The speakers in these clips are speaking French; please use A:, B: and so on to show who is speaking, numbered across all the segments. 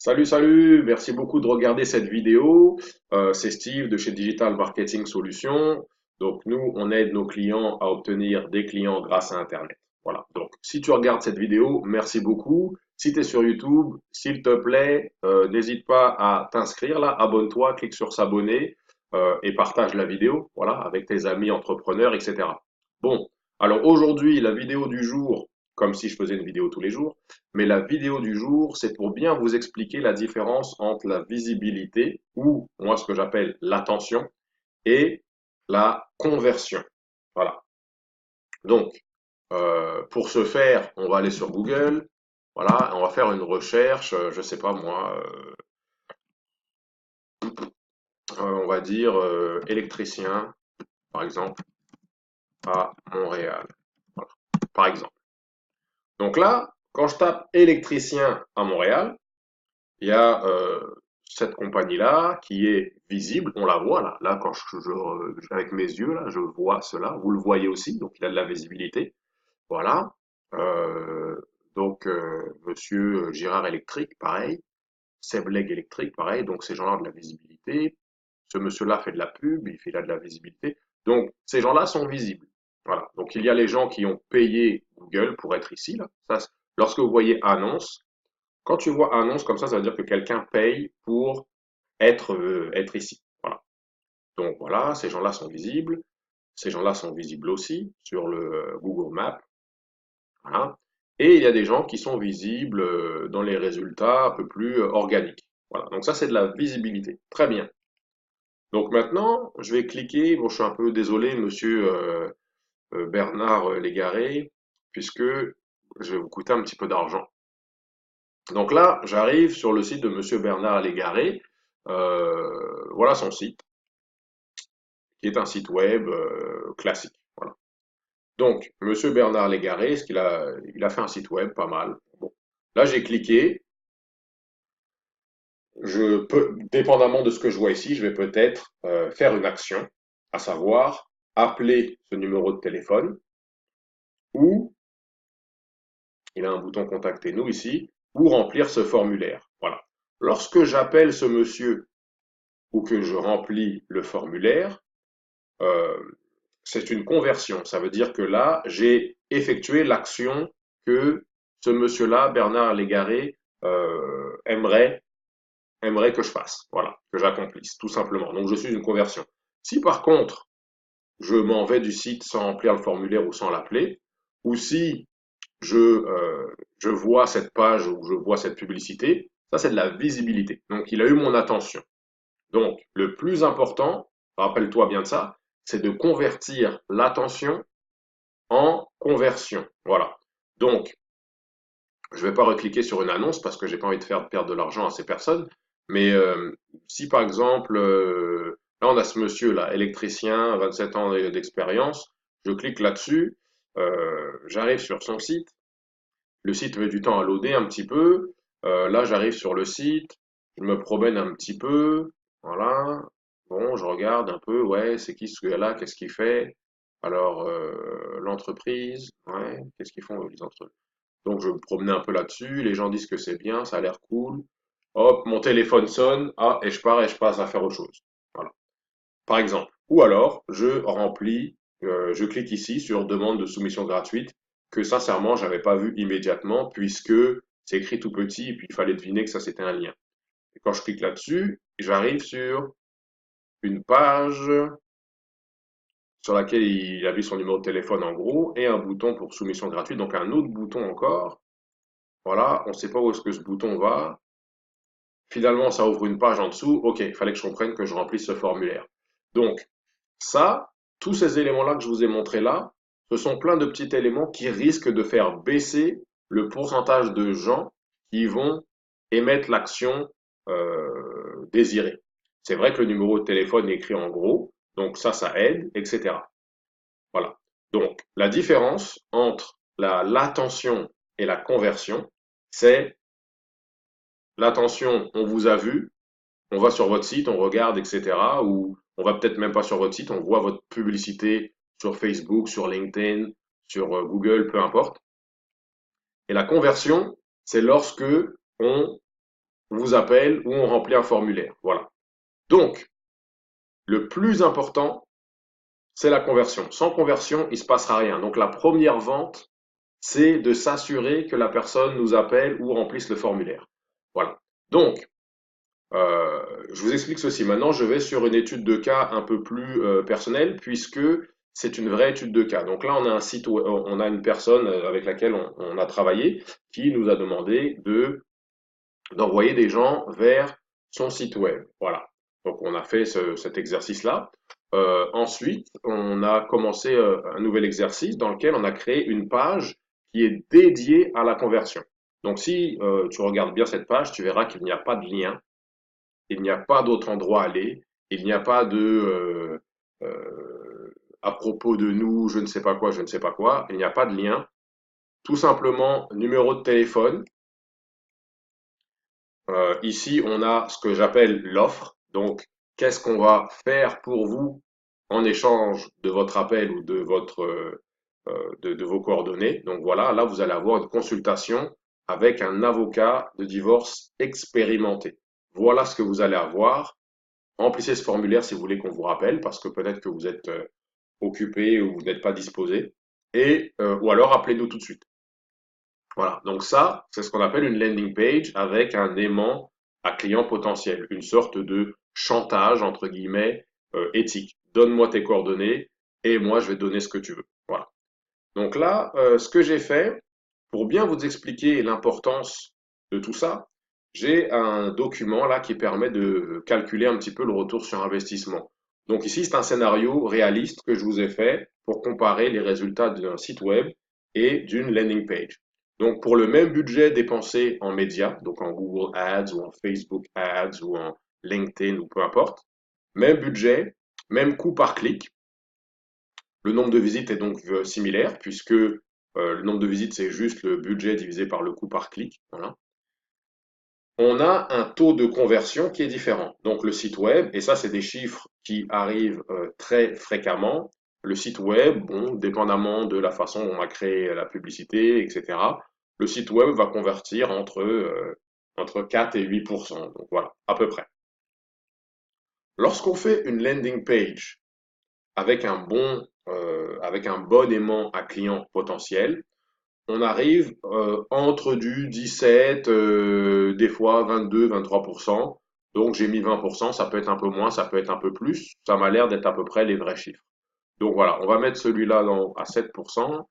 A: Salut, salut, merci beaucoup de regarder cette vidéo. C'est Steve de chez Digital Marketing Solutions. Donc nous, on aide nos clients à obtenir des clients grâce à Internet. Voilà. Donc si tu regardes cette vidéo, merci beaucoup. Si tu es sur YouTube, s'il te plaît, n'hésite pas à t'inscrire là, abonne-toi, clique sur s'abonner et partage la vidéo, voilà, avec tes amis entrepreneurs, etc. Bon, alors aujourd'hui, la vidéo du jour, comme si je faisais une vidéo tous les jours. Mais la vidéo du jour, c'est pour bien vous expliquer la différence entre la visibilité, ou moi ce que j'appelle l'attention, et la conversion. Voilà. Donc, pour ce faire, on va aller sur Google, voilà, on va faire une recherche, je sais pas moi, on va dire électricien, par exemple, à Montréal, voilà, par exemple. Donc là, quand je tape électricien à Montréal, il y a cette compagnie-là qui est visible, on la voit là. Là, quand avec mes yeux, là, je vois cela. Vous le voyez aussi, donc il a de la visibilité. Voilà. Euh, Monsieur Girard électrique, pareil. Sebleg électrique, pareil. Donc ces gens-là ont de la visibilité. Ce monsieur-là fait de la pub, il fait là de la visibilité. Donc ces gens-là sont visibles. Voilà. Donc il y a les gens qui ont payé Google pour être ici, là. Lorsque vous voyez annonce, quand tu vois annonce comme ça veut dire que quelqu'un paye pour être ici. Voilà. Donc voilà, ces gens-là sont visibles. Ces gens-là sont visibles aussi sur le Google Maps. Voilà. Et il y a des gens qui sont visibles dans les résultats un peu plus organiques. Voilà. Donc ça, c'est de la visibilité. Très bien. Donc maintenant, je vais cliquer. Bon, je suis un peu désolé, monsieur Bernard Légaré, puisque je vais vous coûter un petit peu d'argent. Donc là, j'arrive sur le site de monsieur Bernard Légaré. Voilà son site, qui est un site web classique. Voilà. Donc, monsieur Bernard Légaré, il a fait un site web pas mal. Bon. Là, j'ai cliqué. Dépendamment de ce que je vois ici, je vais peut-être faire une action, à savoir appeler ce numéro de téléphone ou il a un bouton contacter nous ici, ou remplir ce formulaire. Voilà. Lorsque j'appelle ce monsieur ou que je remplis le formulaire, euh, c'est une conversion. Ça veut dire que là, j'ai effectué l'action que ce monsieur-là, Bernard Légaré, aimerait que je fasse. Voilà, que j'accomplisse, tout simplement. Donc, je suis une conversion. Si par contre, je m'en vais du site sans remplir le formulaire ou sans l'appeler, ou si je vois cette page ou je vois cette publicité, ça c'est de la visibilité. Donc, il a eu mon attention. Donc, le plus important, rappelle-toi bien de ça, c'est de convertir l'attention en conversion. Voilà. Donc, je ne vais pas recliquer sur une annonce parce que j'ai pas envie de faire perdre de l'argent à ces personnes. Mais si par exemple, là on a ce monsieur là, électricien, 27 ans d'expérience, je clique là-dessus, j'arrive sur son site. Le site met du temps à loader un petit peu. Là j'arrive sur le site, je me promène un petit peu, voilà. Bon, je regarde un peu, ouais, c'est qui ce gars-là, qu'est-ce qu'il fait? Alors, l'entreprise, ouais, qu'est-ce qu'ils font les entreprises? Donc je me promenais un peu là-dessus, les gens disent que c'est bien, ça a l'air cool. Hop, mon téléphone sonne, ah, et je pars et je passe à faire autre chose. Voilà. Par exemple. Ou alors, je clique ici sur demande de soumission gratuite, que sincèrement, j'avais pas vu immédiatement, puisque c'est écrit tout petit, et puis il fallait deviner que ça c'était un lien. Et quand je clique là-dessus, j'arrive sur une page sur laquelle il a vu son numéro de téléphone en gros, et un bouton pour soumission gratuite, donc un autre bouton encore. Voilà, on ne sait pas où est-ce que ce bouton va. Finalement, ça ouvre une page en dessous. Ok, il fallait que je comprenne que je remplisse ce formulaire. Donc, ça, tous ces éléments-là que je vous ai montrés là, ce sont plein de petits éléments qui risquent de faire baisser le pourcentage de gens qui vont émettre l'action désirée. C'est vrai que le numéro de téléphone est écrit en gros, donc ça aide, etc. Voilà. Donc, la différence entre l'attention et la conversion, c'est l'attention, on vous a vu, on va sur votre site, on regarde, etc. Ou on va peut-être même pas sur votre site, on voit votre publicité sur Facebook, sur LinkedIn, sur Google, peu importe. Et la conversion, c'est lorsque on vous appelle ou on remplit un formulaire. Voilà. Donc, le plus important, c'est la conversion. Sans conversion, il ne se passera rien. Donc, la première vente, c'est de s'assurer que la personne nous appelle ou remplisse le formulaire. Voilà. Donc, je vous explique ceci. Maintenant, je vais sur une étude de cas un peu plus personnelle, puisque c'est une vraie étude de cas. Donc là, on a un site, on a une personne avec laquelle on a travaillé qui nous a demandé d'envoyer des gens vers son site web. Voilà. Donc on a fait cet exercice-là. Ensuite, on a commencé un nouvel exercice dans lequel on a créé une page qui est dédiée à la conversion. Donc si tu regardes bien cette page, tu verras qu'il n'y a pas de lien, il n'y a pas d'autre endroit à aller, il n'y a pas de à propos de nous, je ne sais pas quoi, je ne sais pas quoi, il n'y a pas de lien. Tout simplement, numéro de téléphone. Ici, on a ce que j'appelle l'offre. Donc, qu'est-ce qu'on va faire pour vous en échange de votre appel ou de de vos coordonnées. Donc voilà, là, vous allez avoir une consultation avec un avocat de divorce expérimenté. Voilà ce que vous allez avoir. Remplissez ce formulaire si vous voulez qu'on vous rappelle, parce que peut-être que vous êtes occupé ou vous n'êtes pas disposé. Ou alors appelez-nous tout de suite. Voilà, donc ça, c'est ce qu'on appelle une landing page avec un aimant à client potentiel, une sorte de chantage, entre guillemets, éthique. Donne-moi tes coordonnées et moi, je vais te donner ce que tu veux. Voilà. Donc là, ce que j'ai fait, pour bien vous expliquer l'importance de tout ça, j'ai un document là qui permet de calculer un petit peu le retour sur investissement. Donc ici, c'est un scénario réaliste que je vous ai fait pour comparer les résultats d'un site web et d'une landing page. Donc pour le même budget dépensé en médias, donc en Google Ads ou en Facebook Ads ou en LinkedIn ou peu importe, même budget, même coût par clic. Le nombre de visites est donc similaire puisque le nombre de visites, c'est juste le budget divisé par le coût par clic. Voilà. On a un taux de conversion qui est différent. Donc le site web, et ça c'est des chiffres qui arrivent très fréquemment, le site web, bon, dépendamment de la façon dont on a créé la publicité, etc., le site web va convertir entre 4 et 8%. Donc voilà, à peu près. Lorsqu'on fait une landing page avec un bon aimant à client potentiel, on arrive entre du 17, des fois 22, 23%. Donc j'ai mis 20%, ça peut être un peu moins, ça peut être un peu plus. Ça m'a l'air d'être à peu près les vrais chiffres. Donc voilà, on va mettre celui-là à 7%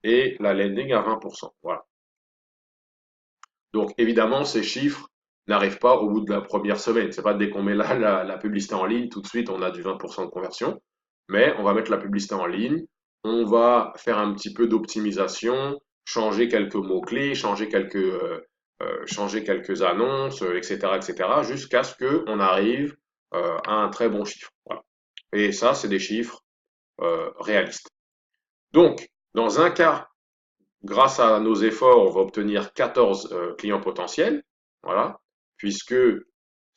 A: et la landing à 20%. Voilà. Donc évidemment, ces chiffres n'arrivent pas au bout de la première semaine. C'est pas dès qu'on met là la publicité en ligne, tout de suite on a du 20% de conversion. Mais on va mettre la publicité en ligne, on va faire un petit peu d'optimisation, changer quelques mots-clés, changer quelques annonces, etc., etc., jusqu'à ce qu'on arrive à un très bon chiffre. Voilà. Et ça, c'est des chiffres réalistes. Donc, dans un cas, grâce à nos efforts, on va obtenir 14 clients potentiels, voilà, puisque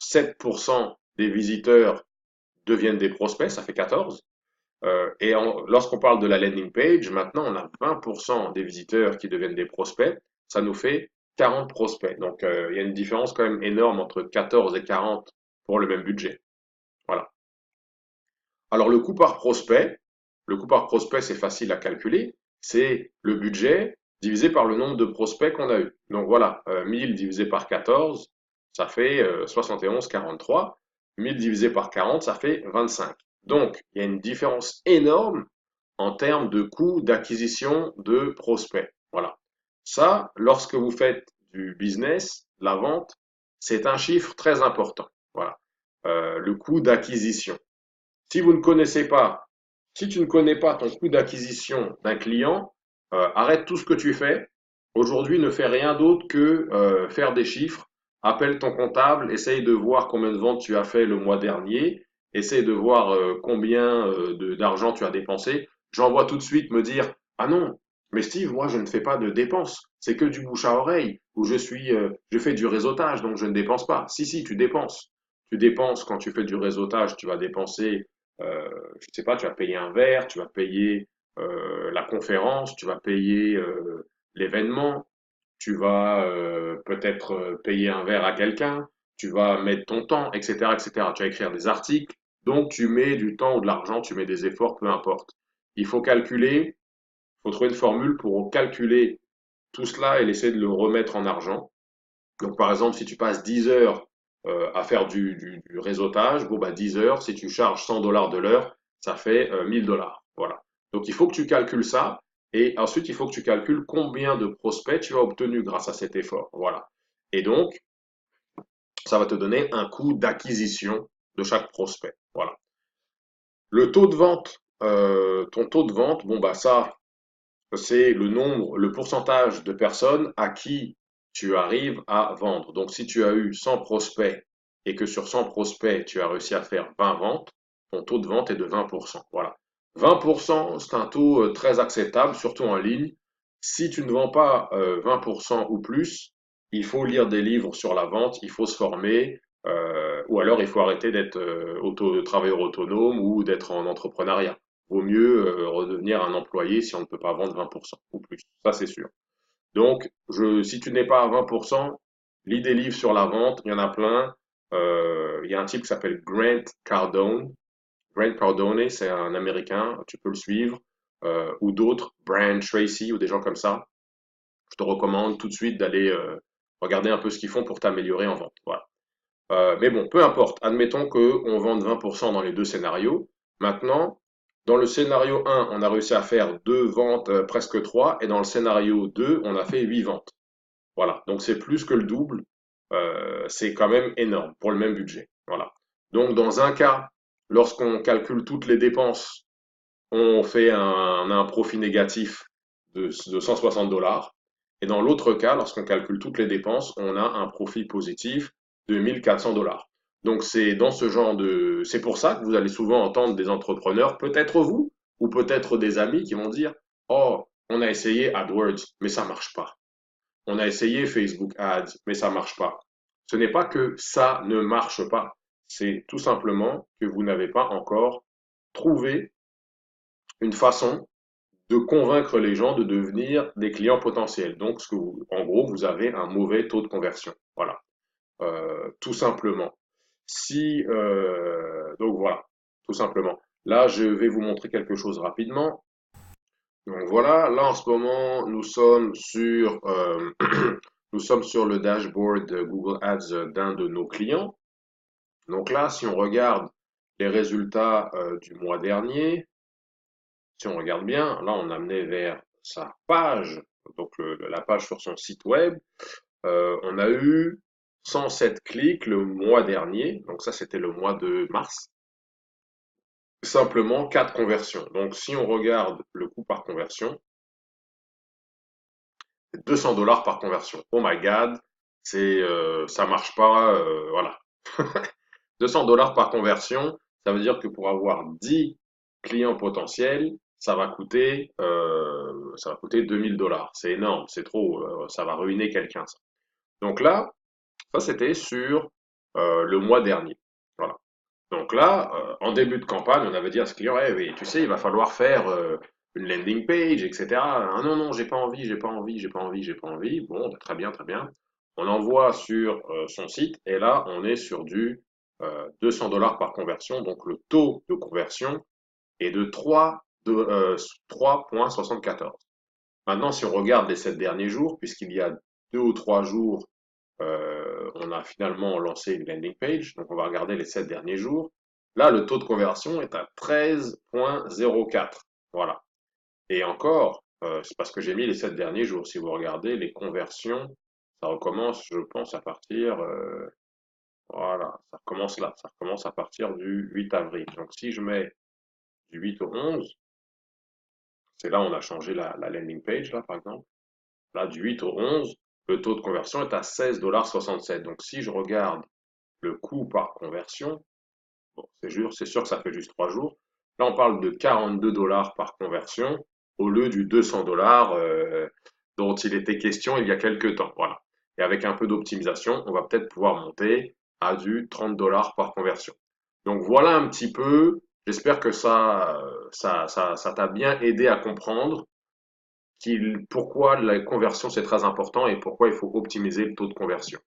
A: 7% des visiteurs deviennent des prospects, ça fait 14. Lorsqu'on parle de la landing page, maintenant on a 20% des visiteurs qui deviennent des prospects, ça nous fait 40 prospects. Donc il y a une différence quand même énorme entre 14 et 40 pour le même budget. Voilà. Alors le coût par prospect c'est facile à calculer, c'est le budget divisé par le nombre de prospects qu'on a eu. Donc voilà, 1000 divisé par 14, ça fait 71,43. 1000 divisé par 40, ça fait 25. Donc il y a une différence énorme en termes de coût d'acquisition de prospects. Voilà. Ça, lorsque vous faites du business, la vente, c'est un chiffre très important. Voilà. Le coût d'acquisition. Si vous ne connaissez pas, si tu ne connais pas ton coût d'acquisition d'un client, arrête tout ce que tu fais. Aujourd'hui, ne fais rien d'autre que faire des chiffres. Appelle ton comptable, essaye de voir combien de ventes tu as fait le mois dernier, essaye de voir combien d'argent tu as dépensé. J'envoie tout de suite me dire, ah non, mais Steve, moi je ne fais pas de dépenses, c'est que du bouche à oreille, ou je fais du réseautage, donc je ne dépense pas. Si, si, tu dépenses. Tu dépenses quand tu fais du réseautage, tu vas dépenser je sais pas, tu vas payer un verre, tu vas payer la conférence, tu vas payer l'événement, tu vas peut-être payer un verre à quelqu'un, tu vas mettre ton temps, etc., etc. Tu vas écrire des articles, donc tu mets du temps ou de l'argent, tu mets des efforts, peu importe. Il faut calculer, il faut trouver une formule pour calculer tout cela et essayer de le remettre en argent. Donc, par exemple, si tu passes 10 heures à faire du réseautage, bon, bah, 10 heures, si tu charges 100 dollars de l'heure, ça fait 1000 dollars. Voilà. Donc, il faut que tu calcules ça. Et ensuite, il faut que tu calcules combien de prospects tu as obtenus grâce à cet effort. Voilà. Et donc, ça va te donner un coût d'acquisition de chaque prospect. Voilà. Le taux de vente, ton taux de vente, bon, bah, ça, c'est le nombre, le pourcentage de personnes à qui tu arrives à vendre. Donc, si tu as eu 100 prospects et que sur 100 prospects, tu as réussi à faire 20 ventes, ton taux de vente est de 20%. Voilà. 20%, c'est un taux très acceptable, surtout en ligne. Si tu ne vends pas 20% ou plus, il faut lire des livres sur la vente, il faut se former, ou alors il faut arrêter d'être travailleur autonome ou d'être en entrepreneuriat. Vaut mieux redevenir un employé si on ne peut pas vendre 20% ou plus. Ça, c'est sûr. Donc, si tu n'es pas à 20%, lis des livres sur la vente, il y en a plein. Il y a un type qui s'appelle Grant Cardone. Grant Cardone, c'est un Américain, tu peux le suivre. Ou d'autres, Brian Tracy ou des gens comme ça. Je te recommande tout de suite d'aller regarder un peu ce qu'ils font pour t'améliorer en vente. Voilà. Mais bon, peu importe. Admettons qu'on vende 20% dans les deux scénarios. Maintenant, dans le scénario 1, on a réussi à faire 2 ventes, presque 3, et dans le scénario 2, on a fait 8 ventes. Voilà. Donc c'est plus que le double. C'est quand même énorme pour le même budget. Voilà. Donc dans un cas, lorsqu'on calcule toutes les dépenses, on a un profit négatif de 160 dollars. Et dans l'autre cas, lorsqu'on calcule toutes les dépenses, on a un profit positif de 1400 dollars. Donc c'est pour ça que vous allez souvent entendre des entrepreneurs, peut-être vous, ou peut-être des amis qui vont dire, oh, on a essayé AdWords, mais ça marche pas. On a essayé Facebook Ads, mais ça marche pas. Ce n'est pas que ça ne marche pas. C'est tout simplement que vous n'avez pas encore trouvé une façon de convaincre les gens de devenir des clients potentiels. Donc, en gros, vous avez un mauvais taux de conversion. Voilà, tout simplement. Donc voilà, tout simplement. Là, je vais vous montrer quelque chose rapidement. Donc voilà, là en ce moment, nous sommes sur le dashboard de Google Ads d'un de nos clients. Donc là, si on regarde les résultats du mois dernier, si on regarde bien, là on a mené vers sa page, donc la page sur son site web. On a eu 107 clics le mois dernier, donc ça c'était le mois de mars. Simplement 4 conversions. Donc si on regarde le coût par conversion, c'est 200 dollars par conversion. Oh my god, ça marche pas, voilà. 200 dollars par conversion, ça veut dire que pour avoir 10 clients potentiels, ça va coûter 2000 dollars. C'est énorme, c'est trop, ça va ruiner quelqu'un, ça. Donc là, ça c'était sur le mois dernier. Voilà. Donc là, en début de campagne, on avait dit à ce client, eh oui, tu sais, il va falloir faire une landing page, etc. Ah, non, non, j'ai pas envie, j'ai pas envie, j'ai pas envie, j'ai pas envie. Bon, bah, très bien, très bien. On envoie sur son site et là, on est sur du 200 dollars par conversion. Donc le taux de conversion est de 3,74. Maintenant, si on regarde les 7 derniers jours, puisqu'il y a 2 ou 3 jours, on a finalement lancé une landing page. Donc, on va regarder les 7 derniers jours. Là, le taux de conversion est à 13,04. Voilà. Et encore, c'est parce que j'ai mis les 7 derniers jours. Si vous regardez les conversions, ça recommence, je pense, à partir, voilà, ça recommence là. Ça recommence à partir du 8 avril. Donc, si je mets du 8 au 11, c'est là où on a changé la landing page, là, par exemple. Là, du 8 au 11, le taux de conversion est à 16,67 $. Donc, si je regarde le coût par conversion, bon, c'est sûr que ça fait juste 3 jours. Là, on parle de 42 dollars par conversion au lieu du 200 dollars dont il était question il y a quelques temps. Voilà. Et avec un peu d'optimisation, on va peut-être pouvoir monter à du 30 dollars par conversion. Donc voilà un petit peu. J'espère que ça t'a bien aidé à comprendre pourquoi la conversion c'est très important et pourquoi il faut optimiser le taux de conversion.